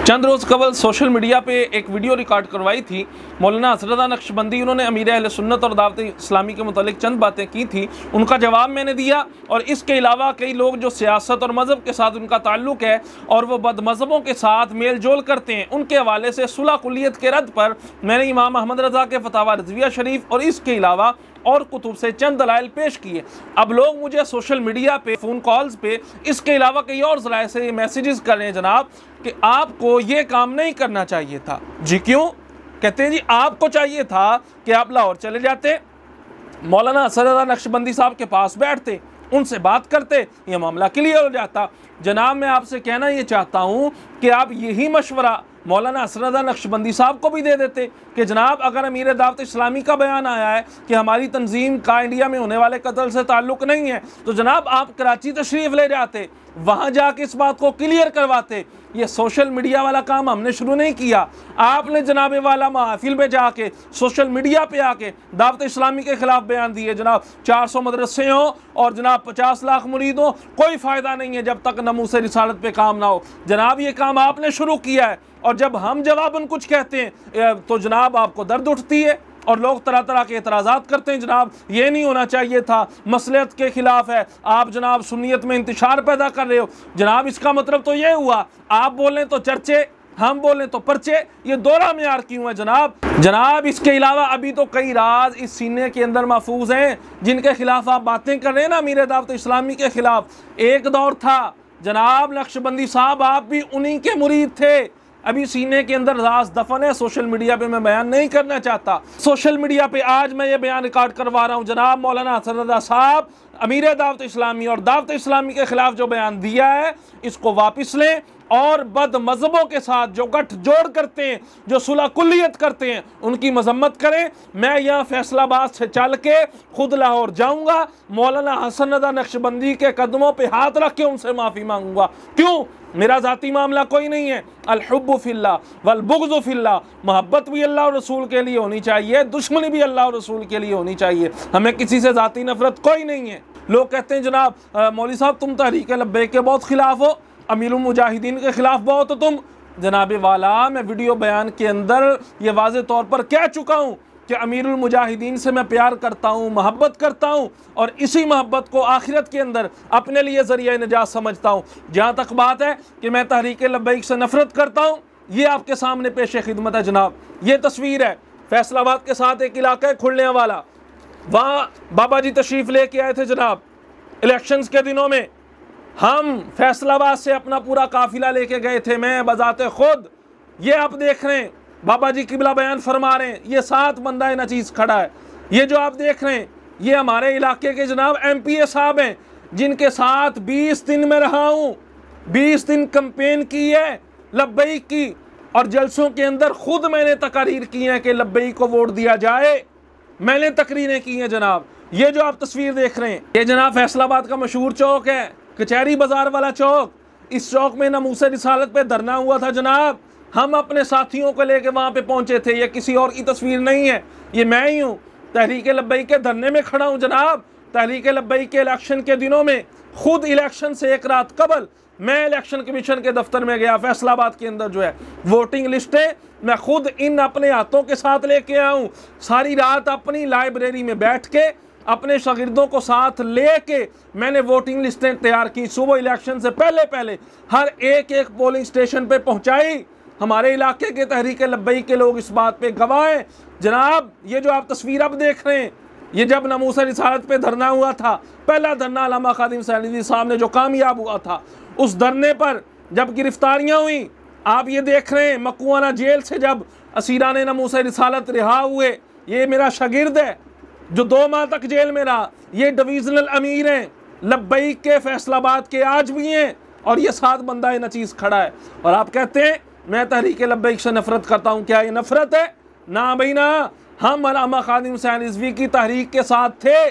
चंद रोज़ कबल social media पे एक वीडियो रिकॉर्ड करवाई थी मौलाना हज़रत नक्शबंदी। उन्होंने अमीर अहले सुन्नत और दावत इस्लामी के मुतालिक चंद बातें की थी, उनका जवाब मैंने दिया। और इसके अलावा कई लोग जो सियासत और मज़हब के साथ उनका ताल्लुक़ है और वह बद मज़हबों के साथ मेल जोल करते हैं, उनके हवाले से सुलह कुल्लियत के रद्द पर मैंने इमाम अहमद रज़ा के फतावा रज़विया शरीफ और इसके अलावा और कुतुब से चंद दलाइल पेश किए। अब लोग मुझे सोशल मीडिया पे, फ़ोन कॉल्स पे, इसके अलावा कई और ज़राए से मैसेजेस कर रहे हैं जनाब कि आपको ये काम नहीं करना चाहिए था। जी क्यों? कहते हैं जी आपको चाहिए था कि आप लाहौर चले जाते, मौलाना हज़रत नक्शबंदी साहब के पास बैठते, उनसे बात करते, ये मामला क्लियर हो जाता। जनाब मैं आपसे कहना ये चाहता हूँ कि आप यही मशवरा मौलाना हज़रत नक्शबंदी साहब को भी दे देते कि जनाब अगर अमीर दावत इस्लामी का बयान आया है कि हमारी तंजीम का इंडिया में होने वाले कत्ल से ताल्लुक़ नहीं है, तो जनाब आप कराची तशरीफ़ ले जाते, वहाँ जाके इस बात को क्लियर करवाते। ये सोशल मीडिया वाला काम हमने शुरू नहीं किया, आपने जनाब वाला महफिल में जाके सोशल मीडिया पे आके दावत इस्लामी के ख़िलाफ़ बयान दिए। जनाब 400 मदरसे हों और जनाब 50 लाख मुरीद हों, कोई फ़ायदा नहीं है जब तक नमूस रिसालत पे काम ना हो। जनाब ये काम आपने शुरू किया है और जब हम जवाबन कुछ कहते हैं तो जनाब आपको दर्द उठती है और लोग तरह तरह के एतराज़ात करते हैं। जनाब ये नहीं होना चाहिए था, मसलहत के ख़िलाफ़ है, आप जनाब सुन्नियत में इंतशार पैदा कर रहे हो। जनाब इसका मतलब तो ये हुआ आप बोलें तो चर्चे, हम बोलें तो पर्चे, ये दोहरा मेयार क्यों है जनाब? इसके अलावा अभी तो कई राज इस सीने के अंदर महफूज हैं जिनके खिलाफ आप बातें कर रहे हैं ना, अमीर दावत इस्लामी के खिलाफ। एक दौर था जनाब नक्शबंदी साहब, आप भी उन्हीं के मुरीद थे। अभी सीने के अंदर राज दफन है, सोशल मीडिया पे मैं बयान नहीं करना चाहता। सोशल मीडिया पे आज मैं ये बयान रिकॉर्ड करवा रहा हूँ। जनाब मौलाना हज़रत साहब अमीर दावत इस्लामी और दावत इस्लामी के खिलाफ जो बयान दिया है इसको वापस लें और बद मज़हबों के साथ जो गठ जोड़ करते हैं, जो सुलह कुल्लियत करते हैं, उनकी मजम्मत करें। मैं यहाँ फैसलाबाद से चल के खुद लाहौर जाऊँगा, मौलाना हसन नक्शबंदी के कदमों पे हाथ रख के उनसे माफ़ी मांगूंगा। क्यों? मेरा ज़ाती मामला कोई नहीं है। अल हुब्बु फिल्लाह वल बुग़्ज़ु फिल्लाह, मोहब्बत भी अल्लाह और रसूल के लिए होनी चाहिए, दुश्मनी भी अल्लाह और रसूल के लिए होनी चाहिए। हमें किसी से ज़ाती नफरत कोई नहीं है। लोग कहते हैं जनाब मौलवी साहब तुम तहरीक लब्बैक के बहुत खिलाफ हो, अमीरुल मुजाहिदीन के खिलाफ बहुत हो तुम। जनाब वाला मैं वीडियो बयान के अंदर ये वाज़े तौर पर कह चुका हूँ कि अमीरुल मुजाहिदीन से मैं प्यार करता हूँ, मोहब्बत करता हूँ और इसी मोहब्बत को आखिरत के अंदर अपने लिए ज़रिया निजात समझता हूँ। जहाँ तक बात है कि मैं तहरीक लब्बैक से नफ़रत करता हूँ, ये आपके सामने पेश खिदमत है जनाब। ये तस्वीर है फैसलाबाद के साथ एक इलाका है खुलने वाला, वहाँ बाबा जी तशरीफ़ ले के आए थे जनाब। इलेक्शंस के दिनों में हम फैसलाबाद से अपना पूरा काफिला लेके गए थे, मैं बजाते खुद। ये आप देख रहे हैं बाबा जी किबला बयान फरमा रहे हैं, ये 7 बंदा नचीज़ खड़ा है। ये जो आप देख रहे हैं ये हमारे इलाके के जनाब MPA साहब हैं जिनके साथ 20 दिन में रहा हूँ। 20 दिन कैंपेन की है लब्बैक की और जलसों के अंदर खुद मैंने तकरीर की है कि लब्बैक को वोट दिया जाए, मैंने तकरीरें की हैं जनाब। ये जो आप तस्वीर देख रहे हैं ये जनाब फैसलाबाद का मशहूर चौक है, कचहरी बाजार वाला चौक। इस चौक में नमूस रिसालत पे धरना हुआ था जनाब, हम अपने साथियों को लेके वहाँ पे पहुँचे थे। ये किसी और की तस्वीर नहीं है, ये मैं ही हूँ। तहरीक लब्बैक के धरने में खड़ा हूँ जनाब। तहरीक लब्बैक के इलेक्शन के दिनों में खुद इलेक्शन से एक रात कबल मैं इलेक्शन कमीशन के दफ्तर में गया। फैसलाबाद के अंदर जो है वोटिंग लिस्टें मैं खुद इन अपने हाथों के साथ लेके आया हूँ। सारी रात अपनी लाइब्रेरी में बैठ के अपने शागिर्दों को साथ लेके मैंने वोटिंग लिस्टें तैयार की। सुबह इलेक्शन से पहले हर एक पोलिंग स्टेशन पे पहुंचाई। हमारे इलाके के तहरीक लब्बैक के लोग इस बात पे गवाह हैं जनाब। ये जो आप तस्वीर अब देख रहे हैं ये जब नमूस रिसालत पे धरना हुआ था, पहला धरना अल्लामा खादिम सैयदी साहब ने जो कामयाब हुआ था, उस धरने पर जब गिरफ्तारियाँ हुई, आप ये देख रहे हैं मकुआना जेल से जब असीरान नमूस रिसालत रिहा हुए। ये मेरा शागिर्द है जो 2 माह तक जेल में रहा, ये डिवीज़नल अमीर हैं लब्बैक के फैसलाबाद के आज भी हैं और ये 7 बंदा नचीज़ खड़ा है। और आप कहते हैं मैं तहरीक लब्बैक से नफ़रत करता हूँ, क्या ये नफ़रत है? ना भाई ना, हम अल्लामा खादिम हुसैन रिज़वी की तहरीक के साथ थे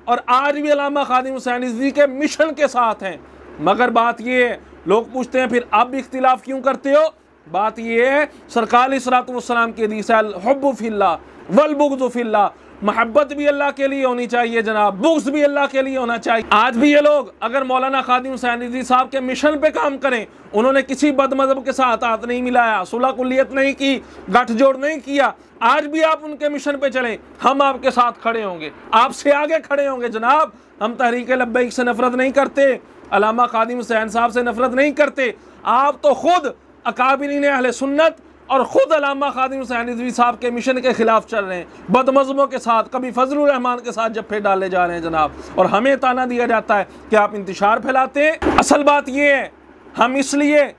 और आज भी अल्लामा खादिम हुसैन रिज़वी के मिशन के साथ हैं। मगर बात ये है, लोग पूछते हैं फिर आप भी इख्तिलाफ़ क्यों करते हो? बात ये है सरकार अलैहिस्सलातु वस्सलाम की हदीस है अल हुब्बु फिल्लाह वल बुग़्ज़ु फिल्लाह, मोहब्बत भी अल्लाह के लिए होनी चाहिए जनाब, बुग़्ज़ भी अल्लाह के लिए होना चाहिए। आज भी ये लोग अगर मौलाना खादिम हुसैन रिज़वी साहब के मिशन पे काम करें, उन्होंने किसी बदमज़हब के साथ हाथ नहीं मिलाया, सुलह कुल्लियत नहीं की, गठजोड़ नहीं किया, आज भी आप उनके मिशन पे चलें, हम आपके साथ खड़े होंगे, आपसे आगे खड़े होंगे जनाब। हम तहरीक लब्बैक से नफरत नहीं करते, अल्लामा खादिम हुसैन साहब से नफरत नहीं करते। आप तो खुद अकाबिरीन अहले सुन्नत और ख़ुद अल्लामा खादिम हुसैन रिज़वी साहब के मिशन के ख़िलाफ़ चल रहे हैं, बदमज़हबों के साथ, कभी फजलुर रहमान के साथ जफ्फे डाले जा रहे हैं जनाब, और हमें ताना दिया जाता है कि आप इंतशार फैलाते हैं। असल बात ये है, हम इसलिए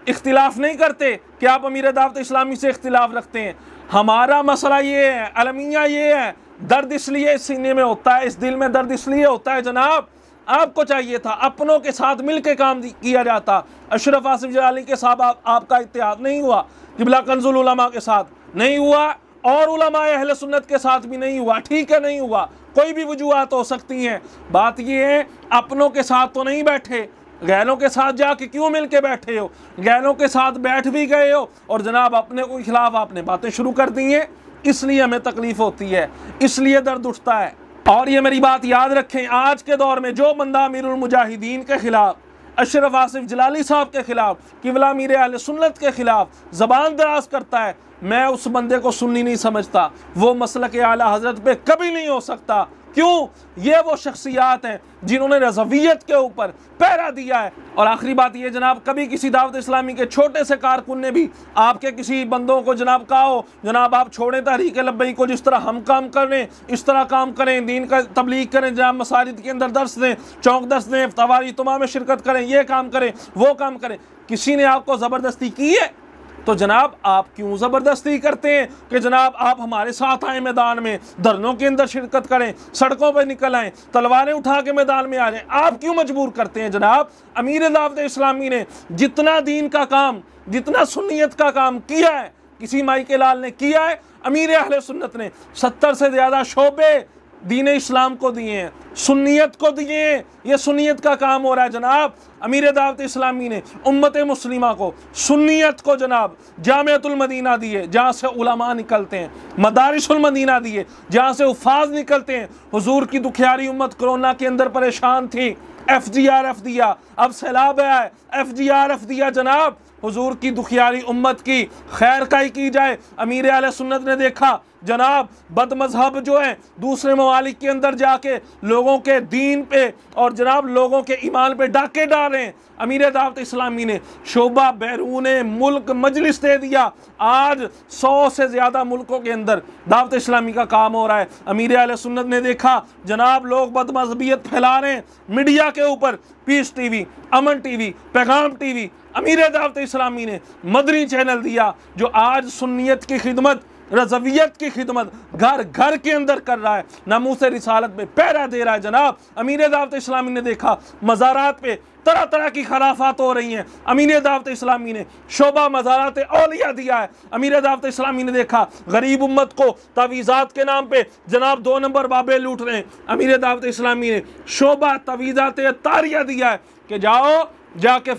इख्तिलाफ़ नहीं करते कि आप अमीर दावत इस्लामी से इख्तिलाफ़ रखते हैं। हमारा मसला ये है, अलमिया ये है, दर्द इसलिए इस सीने में होता है, इस दिल में दर्द इसलिए होता है जनाब, आपको चाहिए था अपनों के साथ मिल के काम किया जाता। अशरफ आसिफ जलाली के साथ आपका इत्तेहाद नहीं हुआ, क़िबला कंजुल उलमा के साथ नहीं हुआ, और उलमा अहले सुन्नत के साथ भी नहीं हुआ। ठीक है, नहीं हुआ, कोई भी वजूहात हो सकती हैं। बात यह है, अपनों के साथ तो नहीं बैठे, गैरों के साथ जाके क्यों मिल के बैठे हो? गैरों के साथ बैठ भी गए हो और जनाब अपने को खिलाफ आपने बातें शुरू कर दी हैं, इसलिए हमें तकलीफ होती है, इसलिए दर्द उठता है। और ये मेरी बात याद रखें, आज के दौर में जो बंदा अमीरुल मुजाहिदीन के खिलाफ, अशरफ आसिफ जलाली साहब के खिलाफ, क़िबला अमीर अहले सुन्नत के खिलाफ ज़बान दराज करता है, मैं उस बंदे को सुन्नी नहीं समझता, वो मसलक आला हज़रत पे कभी नहीं हो सकता। क्यों? ये वो शख्सियात हैं जिन्होंने रज़वियत के ऊपर पहरा दिया है। और आखिरी बात ये जनाब, कभी किसी दावत इस्लामी के छोटे से कारकुन ने भी आपके किसी बंदों को जनाब कहा हो, जनाब आप छोड़ें तहरीक लब्बैक को, जिस तरह हम काम कर रहे हैं इस तरह काम करें, दीन का तबलीग करें, जनाब मसाजिद के अंदर दर्स दें, चौक दर्स दें, तवारी तुमा में शिरकत करें, ये काम करें, वो काम करें, किसी ने आपको ज़बरदस्ती की है? तो जनाब आप क्यों ज़बरदस्ती करते हैं कि जनाब आप हमारे साथ आएँ, मैदान में धरनों के अंदर शिरकत करें, सड़कों पर निकल आएँ, तलवारें उठा के मैदान में आ जाएं? आप क्यों मजबूर करते हैं जनाब? अमीर दावत इस्लामी ने जितना दीन का काम, जितना सुन्नियत का काम किया है, किसी माई के लाल ने किया है, अमीर अहले सुन्नत ने 70 से ज़्यादा शोबे दीन इस्लाम को दिए हैं, सुन्नियत को दिए हैं। ये सुन्नियत का काम हो रहा है जनाब। अमीर दावत इस्लामी ने उम्मत मुस्लिमा को, सुन्नियत को जनाब जामिअतुल मदीना दिए, जहाँ से उलमा निकलते हैं, मदारिसुल मदीना दिए, जहाँ से हुफ़ाज़ निकलते हैं। हुजूर की दुखियारी उम्मत कोरोना के अंदर परेशान थी, FGRF दिया, अब सैलाब आया, FGRF दिया जनाब। हुजूर की दुखियारी उम्मत की खैर काई की जाए। अमीर अहले सुन्नत ने देखा जनाब बदमज़हब जो है दूसरे ममालिक के अंदर जाके लोगों के दीन पे और जनाब लोगों के ईमान पे डाके डाल रहे हैं। अमीर दावत इस्लामी ने शोबा बैरून मुल्क मजलिस दे दिया। आज 100 से ज़्यादा मुल्कों के अंदर दावत इस्लामी का काम हो रहा है। अमीर अहले सुन्नत ने देखा जनाब लोग बदमज़हबियत फैला रहे हैं मीडिया के ऊपर, पीस टीवी, अमन टीवी, पैगाम टीवी। अमीर दावत इस्लामी ने मदनी चैनल दिया जो आज सुन्नियत की खिदमत, रज़वियत की खिदमत घर घर के अंदर कर रहा है, नामूस रिसालत पे पहरा दे रहा है जनाब। अमीर दावत इस्लामी ने देखा मज़ारात पे तरह तरह की खराफात हो रही हैं, अमीर दावत इस्लामी ने शोबा मज़ारात औलिया दिया है। अमीर दावत इस्लामी ने देखा गरीब उम्मत को तवीज़ात के नाम पे जनाब 2 नंबर बाबे लूट रहे हैं। अमीर दावत इस्लामी ने शोबा तवीज़ात तारिया दिया है कि जाओ जाके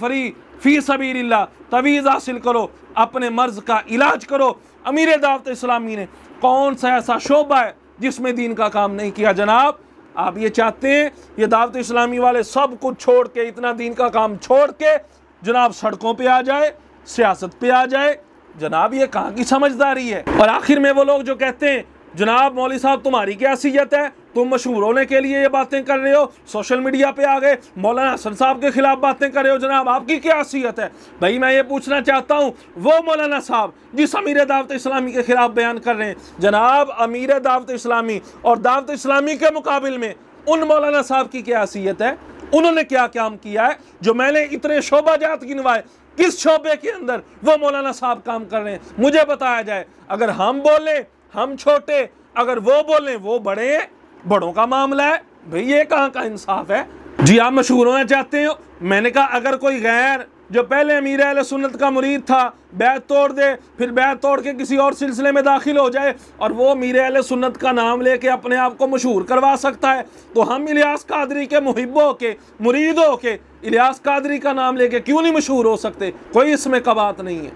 फ़ी सबीलिल्लाह तवीज़ हासिल करो, अपने मर्ज़ का इलाज करो। अमीर दावत इस्लामी ने कौन सा ऐसा शोबा है जिसमें दीन का काम नहीं किया जनाब? आप ये चाहते हैं ये दावत इस्लामी वाले सब कुछ छोड़ के, इतना दीन का काम छोड़ के जनाब सड़कों पे आ जाए, सियासत पे आ जाए? जनाब ये कहाँ की समझदारी है? और आखिर में वो लोग जो कहते हैं जनाब मौलवी साहब तुम्हारी क्या हैसियत है, तुम मशहूर होने के लिए ये बातें कर रहे हो, सोशल मीडिया पे आ गए मौलाना हसन साहब के खिलाफ बातें कर रहे हो, जनाब आपकी क्या हैसियत है? भाई मैं ये पूछना चाहता हूँ वो मौलाना साहब जिस अमीर दावत इस्लामी के खिलाफ बयान कर रहे हैं, जनाब अमीर दावत इस्लामी और दावत इस्लामी के मुकाबिल में उन मौलाना साहब की क्या हैसियत है? उन्होंने क्या काम किया है जो मैंने इतने शोबाजात गिनवाए? किस शोबे के अंदर वो मौलाना साहब काम कर रहे हैं? मुझे बताया जाए। अगर हम बोले हम छोटे, अगर वो बोले वो बड़े, बड़ों का मामला है भाई, ये कहाँ का इंसाफ है? जी आप मशहूर होना चाहते हो, मैंने कहा अगर कोई गैर जो पहले अमीर अहले सुन्नत का मुरीद था बैत तोड़ दे, फिर बैत तोड़ के किसी और सिलसिले में दाखिल हो जाए और वो अमीर अहले सुन्नत का नाम लेके अपने आप को मशहूर करवा सकता है, तो हम इलियास कादरी के मुहिब्बों के मुरीदों के इलियास कादरी का नाम लेके क्यों नहीं मशहूर हो सकते? कोई इसमें का बात नहीं है।